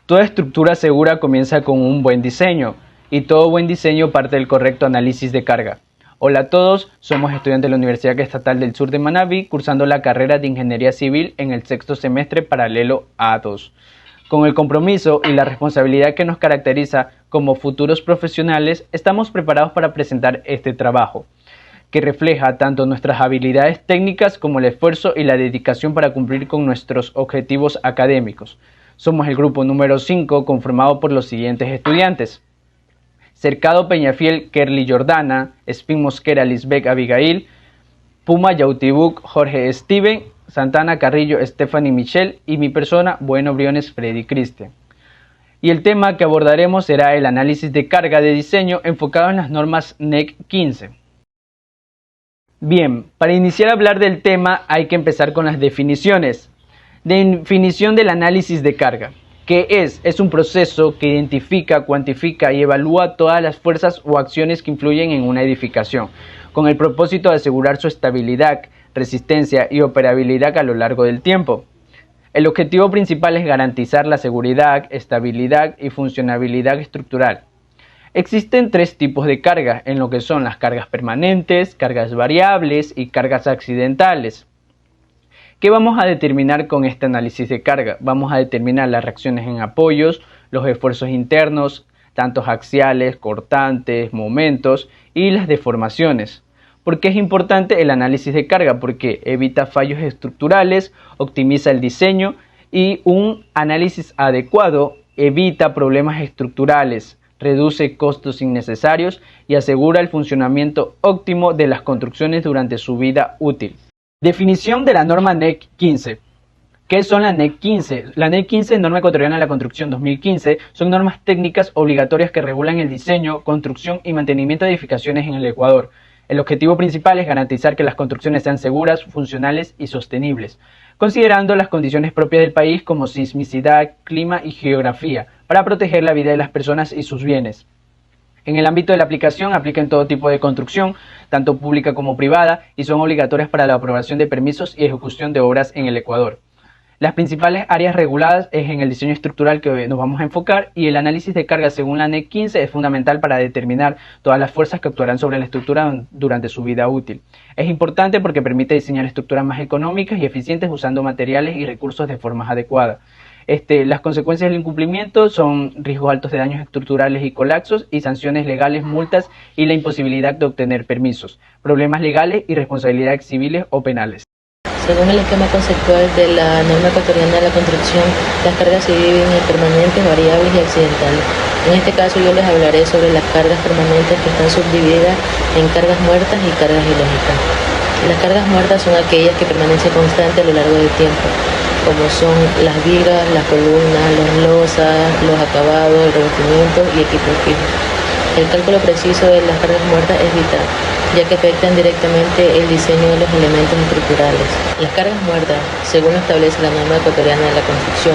Toda estructura segura comienza con un buen diseño, y todo buen diseño parte del correcto análisis de carga. Hola a todos, somos estudiantes de la Universidad Estatal del Sur de Manabí, cursando la carrera de Ingeniería Civil en el sexto semestre paralelo A2. Con el compromiso y la responsabilidad que nos caracteriza como futuros profesionales, estamos preparados para presentar este trabajo, que refleja tanto nuestras habilidades técnicas como el esfuerzo y la dedicación para cumplir con nuestros objetivos académicos. Somos el grupo número 5, conformado por los siguientes estudiantes: Cercado Peñafiel Kerly Jordana, Espín Mosquera Lisbeth Abigail, Puma Yautibuk Jorge Steven, Santana Carrillo Stephanie Michelle y mi persona Bueno Briones Freddy Cristian. Y el tema que abordaremos será el análisis de carga de diseño enfocado en las normas NEC 15. Bien, para iniciar a hablar del tema hay que empezar con las definiciones. Definición del análisis de carga. ¿Qué es? Es un proceso que identifica, cuantifica y evalúa todas las fuerzas o acciones que influyen en una edificación, con el propósito de asegurar su estabilidad, resistencia y operabilidad a lo largo del tiempo. El objetivo principal es garantizar la seguridad, estabilidad y funcionabilidad estructural. Existen tres tipos de carga, en lo que son las cargas permanentes, cargas variables y cargas accidentales. ¿Qué vamos a determinar con este análisis de carga? Vamos a determinar las reacciones en apoyos, los esfuerzos internos, tanto axiales, cortantes, momentos y las deformaciones. ¿Por qué es importante el análisis de carga? Porque evita fallos estructurales, optimiza el diseño y un análisis adecuado evita problemas estructurales, reduce costos innecesarios y asegura el funcionamiento óptimo de las construcciones durante su vida útil. Definición de la norma NEC 15. ¿Qué son la NEC 15? La NEC 15, Norma Ecuatoriana de la Construcción 2015, son normas técnicas obligatorias que regulan el diseño, construcción y mantenimiento de edificaciones en el Ecuador. El objetivo principal es garantizar que las construcciones sean seguras, funcionales y sostenibles, considerando las condiciones propias del país como sismicidad, clima y geografía, para proteger la vida de las personas y sus bienes. En el ámbito de la aplicación, aplican todo tipo de construcción, tanto pública como privada, y son obligatorias para la aprobación de permisos y ejecución de obras en el Ecuador. Las principales áreas reguladas es en el diseño estructural que nos vamos a enfocar, y el análisis de carga según la NEC 15 es fundamental para determinar todas las fuerzas que actuarán sobre la estructura durante su vida útil. Es importante porque permite diseñar estructuras más económicas y eficientes usando materiales y recursos de forma adecuada. Las consecuencias del incumplimiento son riesgos altos de daños estructurales y colapsos y sanciones legales, multas y la imposibilidad de obtener permisos, problemas legales y responsabilidades civiles o penales. Según el esquema conceptual de la Norma Ecuatoriana de la Construcción, las cargas se dividen en permanentes, variables y accidentales. En este caso yo les hablaré sobre las cargas permanentes, que están subdivididas en cargas muertas y cargas ilógicas. Las cargas muertas son aquellas que permanecen constantes a lo largo del tiempo, como son las vigas, las columnas, las losas, los acabados, el revestimiento y equipos fijos. El cálculo preciso de las cargas muertas es vital, ya que afectan directamente el diseño de los elementos estructurales. Las cargas muertas, según lo establece la Norma Ecuatoriana de la Construcción,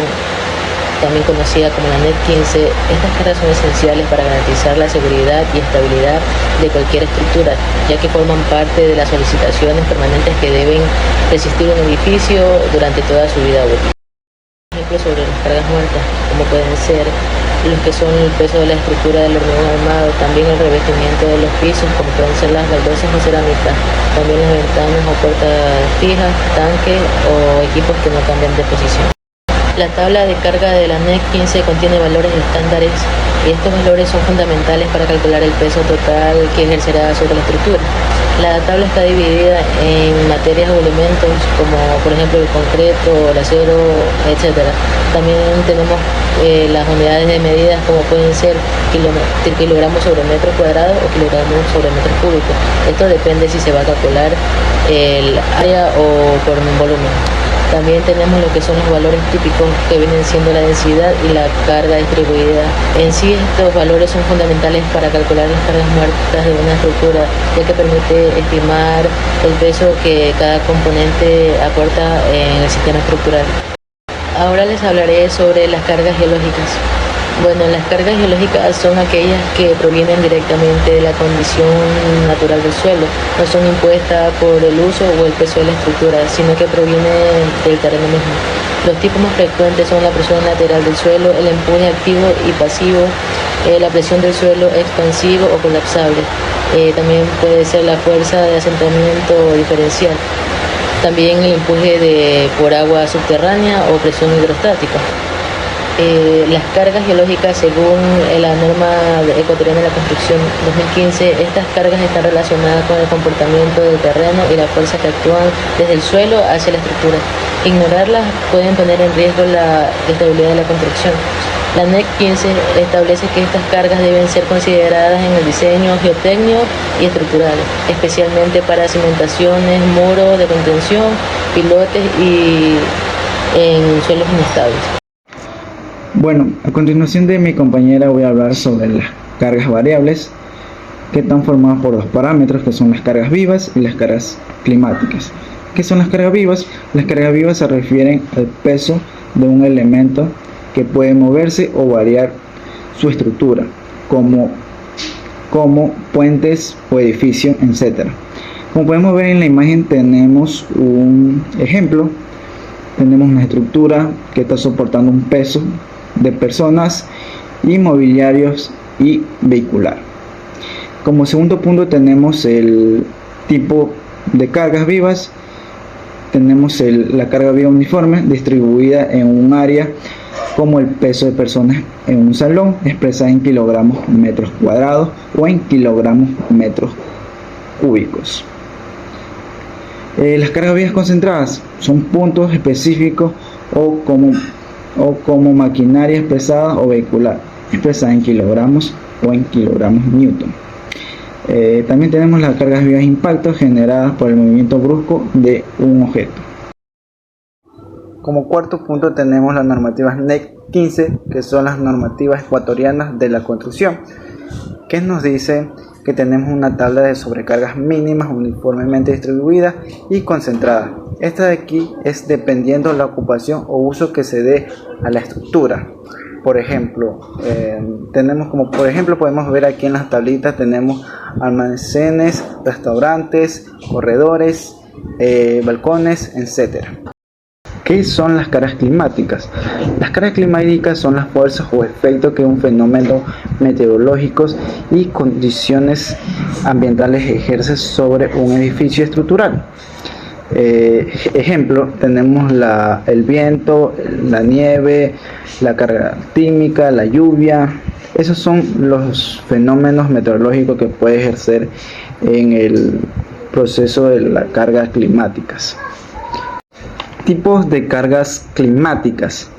también conocida como la NEC 15, estas cargas son esenciales para garantizar la seguridad y estabilidad de cualquier estructura, ya que forman parte de las solicitaciones permanentes que deben resistir un edificio durante toda su vida útil. Ejemplos sobre las cargas muertas, como pueden ser los que son el peso de la estructura del hormigón armado, también el revestimiento de los pisos, como pueden ser las baldosas o cerámicas, también las ventanas o puertas fijas, tanques o equipos que no cambian de posición. La tabla de carga de la NEC 15 contiene valores estándares y estos valores son fundamentales para calcular el peso total que ejercerá sobre la estructura. La tabla está dividida en materias o elementos como por ejemplo el concreto, el acero, etc. También tenemos las unidades de medidas como pueden ser kilogramos sobre metro cuadrado o kilogramos sobre metro cúbico. Esto depende si se va a calcular el área o por volumen. También tenemos lo que son los valores típicos, que vienen siendo la densidad y la carga distribuida. En sí, estos valores son fundamentales para calcular las cargas muertas de una estructura, ya que permite estimar el peso que cada componente aporta en el sistema estructural. Ahora les hablaré sobre las cargas geológicas. Bueno, las cargas geológicas son aquellas que provienen directamente de la condición natural del suelo, no son impuestas por el uso o el peso de la estructura, sino que provienen del terreno mismo. Los tipos más frecuentes son la presión lateral del suelo, el empuje activo y pasivo, la presión del suelo expansivo o colapsable. También puede ser la fuerza de asentamiento diferencial. También el empuje por agua subterránea o presión hidrostática. Las cargas geológicas, según la norma ecuatoriana de la construcción 2015, estas cargas están relacionadas con el comportamiento del terreno y las fuerzas que actúan desde el suelo hacia la estructura. Ignorarlas pueden poner en riesgo la estabilidad de la construcción. La NEC 15 establece que estas cargas deben ser consideradas en el diseño geotécnico y estructural, especialmente para cimentaciones, muros de contención, pilotes y en suelos inestables. Bueno, a continuación de mi compañera voy a hablar sobre las cargas variables, que están formadas por dos parámetros, que son las cargas vivas y las cargas climáticas. ¿Qué son las cargas vivas? Las cargas vivas se refieren al peso de un elemento que puede moverse o variar su estructura, como puentes o edificios, etc. Como podemos ver en la imagen, tenemos un ejemplo. Tenemos una estructura que está soportando un peso de personas y mobiliarios y vehicular. Como segundo punto tenemos el tipo de cargas vivas. Tenemos la carga viva uniforme distribuida en un área, como el peso de personas en un salón, expresada en kilogramos metros cuadrados o en kilogramos metros cúbicos. Las cargas vivas concentradas son puntos específicos o como maquinaria expresada o vehicular, expresada en kilogramos o en kilogramos newton. También tenemos las cargas vivas impacto generadas por el movimiento brusco de un objeto. Como cuarto punto tenemos las normativas NEC 15, que son las normativas ecuatorianas de la construcción, que nos dice que tenemos una tabla de sobrecargas mínimas uniformemente distribuidas y concentradas. Esta de aquí es dependiendo de la ocupación o uso que se dé a la estructura. Por ejemplo, podemos ver aquí en las tablitas, tenemos almacenes, restaurantes, corredores, balcones, etc. ¿Qué son las cargas climáticas? Las cargas climáticas son las fuerzas o efectos que un fenómeno meteorológicos y condiciones ambientales ejerce sobre un edificio estructural. Ejemplo, tenemos el viento, la nieve, la carga sísmica, la lluvia. Esos son los fenómenos meteorológicos que puede ejercer en el proceso de las cargas climáticas. Tipos de cargas climáticas.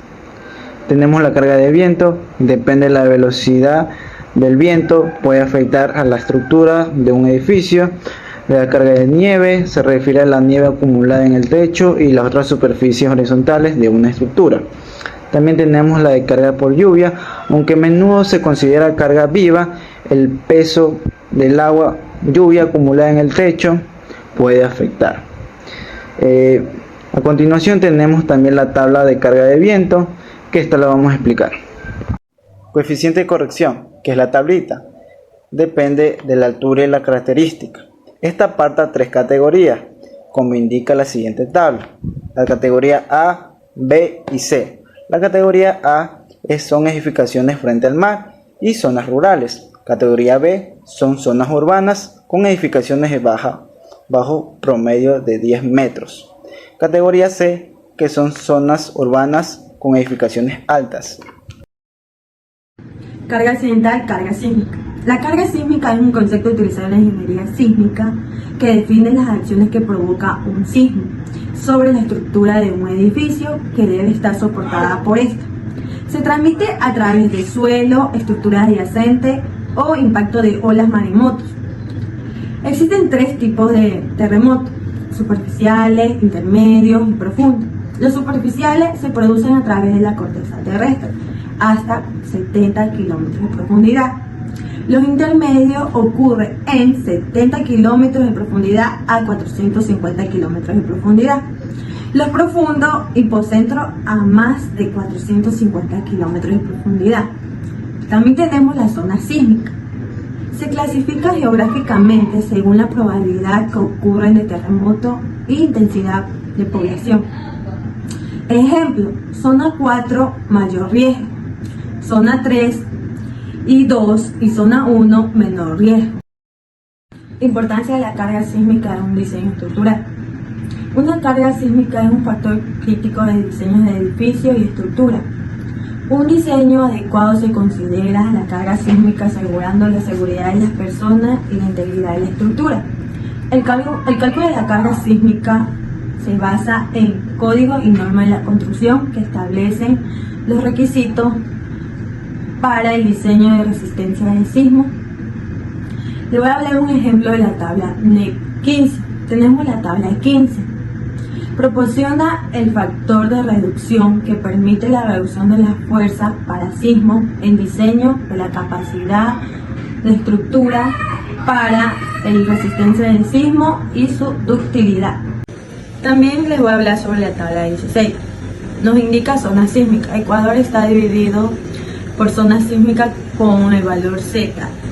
Tenemos la carga de viento, depende de la velocidad del viento, puede afectar a la estructura de un edificio. La carga de nieve se refiere a la nieve acumulada en el techo y las otras superficies horizontales de una estructura. También tenemos la de carga por lluvia, aunque a menudo se considera carga viva. El peso del agua lluvia acumulada en el techo puede afectar. A continuación tenemos también la tabla de carga de viento, que esta la vamos a explicar. Coeficiente de corrección, que es la tablita, depende de la altura y la característica. Esta aparta tres categorías, como indica la siguiente tabla. La categoría A, B y C. La categoría A son edificaciones frente al mar y zonas rurales. Categoría B son zonas urbanas con edificaciones de bajo promedio de 10 metros. Categoría C, que son zonas urbanas con edificaciones altas. Carga accidental, carga sísmica. La carga sísmica es un concepto utilizado en la ingeniería sísmica que define las acciones que provoca un sismo sobre la estructura de un edificio que debe estar soportada por esta. Se transmite a través del suelo, estructuras adyacentes o impacto de olas maremotos. Existen tres tipos de terremotos: superficiales, intermedios y profundos. Los superficiales se producen a través de la corteza terrestre hasta 70 kilómetros de profundidad. Los intermedios ocurren en 70 kilómetros de profundidad a 450 kilómetros de profundidad. Los profundos, hipocentro a más de 450 kilómetros de profundidad. También tenemos la zona sísmica. Se clasifica geográficamente según la probabilidad que ocurren de terremoto e intensidad de población. Ejemplo, zona 4, mayor riesgo, zona 3 y 2 y zona 1, menor riesgo. Importancia de la carga sísmica en un diseño estructural. Una carga sísmica es un factor crítico de diseño de edificios y estructuras. Un diseño adecuado se considera la carga sísmica asegurando la seguridad de las personas y la integridad de la estructura. El cálculo de la carga sísmica se basa en códigos y normas de la construcción que establecen los requisitos para el diseño de resistencia de sismo. Le voy a hablar un ejemplo de la tabla NEP 15. Tenemos la tabla 15. Proporciona el factor de reducción que permite la reducción de la fuerza para sismo en diseño de la capacidad de estructura para el resistencia del sismo y su ductilidad. También les voy a hablar sobre la tabla 16. Nos indica zona sísmica. Ecuador está dividido por zonas sísmicas con el valor Z.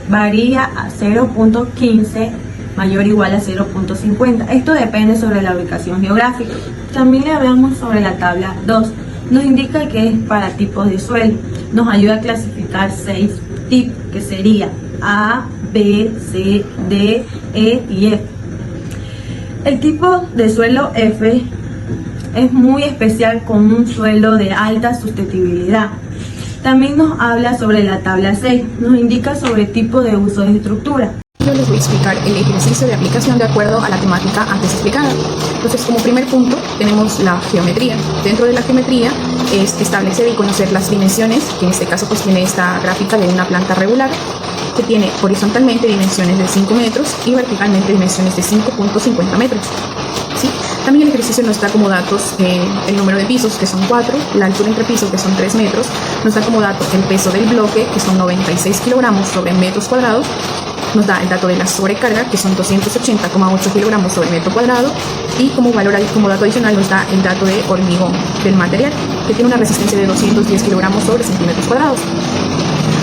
Varía a 0.15 mayor o igual a 0.50. Esto depende sobre la ubicación geográfica. También le hablamos sobre la tabla 2. Nos indica que es para tipos de suelo. Nos ayuda a clasificar 6 tipos, que sería A, B, C, D, E y F. El tipo de suelo F es muy especial con un suelo de alta susceptibilidad. También nos habla sobre la tabla 6. Nos indica sobre tipo de uso de estructura. Yo les voy a explicar el ejercicio de aplicación de acuerdo a la temática antes explicada. Entonces, como primer punto, tenemos la geometría. Dentro de la geometría es establecer y conocer las dimensiones, que en este caso pues tiene esta gráfica de una planta regular, que tiene horizontalmente dimensiones de 5 metros y verticalmente dimensiones de 5.50 metros. ¿Sí? También el ejercicio nos da como datos el número de pisos, que son 4, la altura entre pisos, que son 3 metros, nos da como dato el peso del bloque, que son 96 kilogramos sobre metros cuadrados, nos da el dato de la sobrecarga, que son 280,8 kilogramos sobre metro cuadrado, y como dato adicional nos da el dato de hormigón del material, que tiene una resistencia de 210 kilogramos sobre centímetros cuadrados.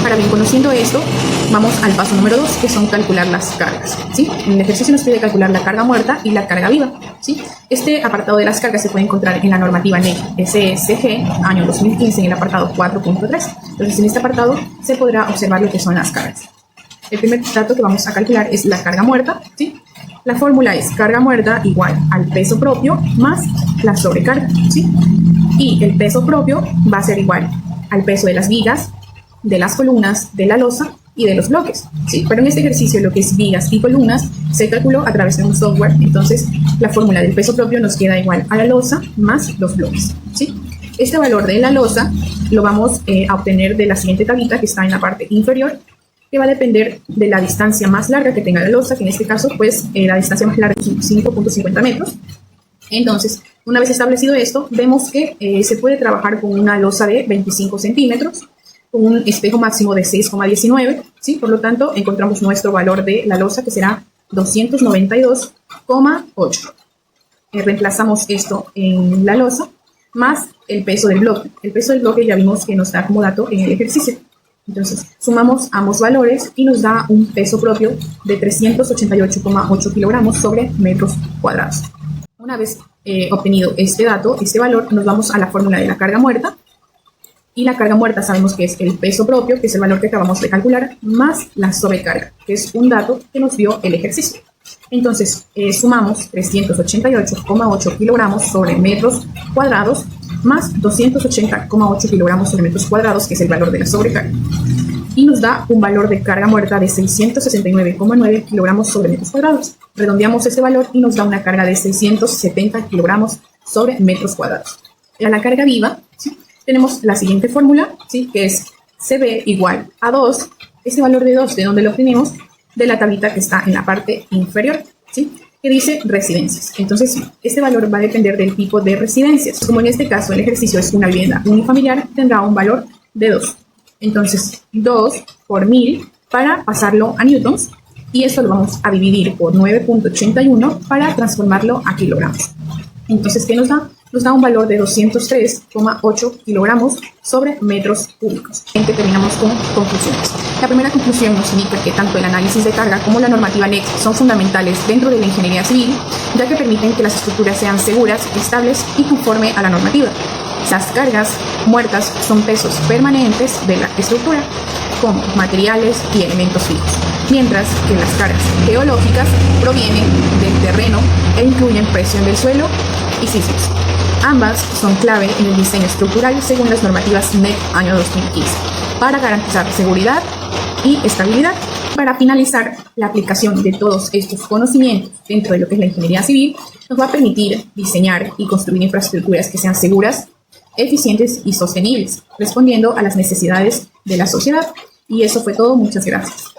Ahora bien, conociendo esto, vamos al paso número 2, que son calcular las cargas, ¿sí? En el ejercicio nos pide calcular la carga muerta y la carga viva, ¿sí? Este apartado de las cargas se puede encontrar en la normativa NEC SSG, año 2015, en el apartado 4.3. Entonces, en este apartado se podrá observar lo que son las cargas. El primer dato que vamos a calcular es la carga muerta, ¿sí? La fórmula es carga muerta igual al peso propio más la sobrecarga, ¿sí? Y el peso propio va a ser igual al peso de las vigas, de las columnas, de la losa y de los bloques, ¿sí? Pero en este ejercicio lo que es vigas y columnas se calculó a través de un software. Entonces la fórmula del peso propio nos queda igual a la losa más los bloques, ¿sí? Este valor de la losa lo vamos a obtener de la siguiente tablita que está en la parte inferior, que va a depender de la distancia más larga que tenga la losa, que en este caso pues la distancia más larga es 5.50 metros. Entonces, una vez establecido esto, vemos que se puede trabajar con una losa de 25 centímetros, con un espejo máximo de 6,19, ¿sí? Por lo tanto, encontramos nuestro valor de la losa, que será 292,8. Reemplazamos esto en la losa, más el peso del bloque. El peso del bloque ya vimos que nos da como dato en el ejercicio. Entonces, sumamos ambos valores y nos da un peso propio de 388,8 kilogramos sobre metros cuadrados. Una vez obtenido este dato, este valor, nos vamos a la fórmula de la carga muerta. Y la carga muerta sabemos que es el peso propio, que es el valor que acabamos de calcular, más la sobrecarga, que es un dato que nos dio el ejercicio. Entonces, sumamos 388,8 kilogramos sobre metros cuadrados más 280,8 kilogramos sobre metros cuadrados, que es el valor de la sobrecarga. Y nos da un valor de carga muerta de 669,9 kilogramos sobre metros cuadrados. Redondeamos ese valor y nos da una carga de 670 kilogramos sobre metros cuadrados. A la carga viva, ¿sí? Tenemos la siguiente fórmula, ¿sí? Que es CB igual a 2. Ese valor de 2, ¿de dónde lo obtenemos? De la tablita que está en la parte inferior, ¿sí? Que dice residencias. Entonces, este valor va a depender del tipo de residencias. Como en este caso el ejercicio es una vivienda unifamiliar, tendrá un valor de 2. Entonces, 2 por 1000 para pasarlo a newtons, y esto lo vamos a dividir por 9.81 para transformarlo a kilogramos. Entonces, ¿qué nos da? nos da un valor de 203,8 kilogramos sobre metros cúbicos. Terminamos con conclusiones. La primera conclusión nos indica que tanto el análisis de carga como la normativa NEC son fundamentales dentro de la ingeniería civil, ya que permiten que las estructuras sean seguras, estables y conforme a la normativa. Las cargas muertas son pesos permanentes de la estructura, como materiales y elementos fijos, mientras que las cargas geológicas provienen del terreno e incluyen presión del suelo y sismos. Ambas son clave en el diseño estructural según las normativas NEC año 2015, para garantizar seguridad y estabilidad. Para finalizar, la aplicación de todos estos conocimientos dentro de lo que es la ingeniería civil nos va a permitir diseñar y construir infraestructuras que sean seguras, eficientes y sostenibles, respondiendo a las necesidades de la sociedad. Y eso fue todo. Muchas gracias.